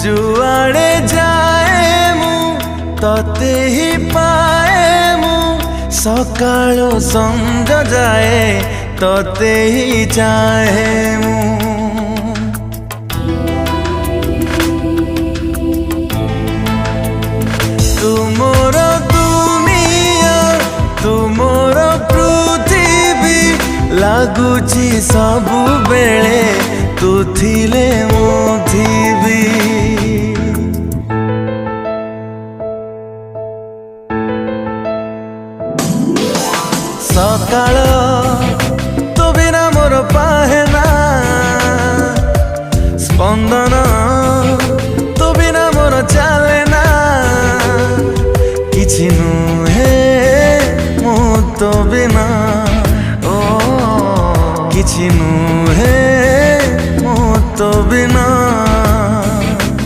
जुआड़े जाए मु तते ही पाए मु सकाळो संज जाए तते ही चाहे मु तुमोर दुनिया तुमोर पृथ्वी लागुची सबु बेले तू थिले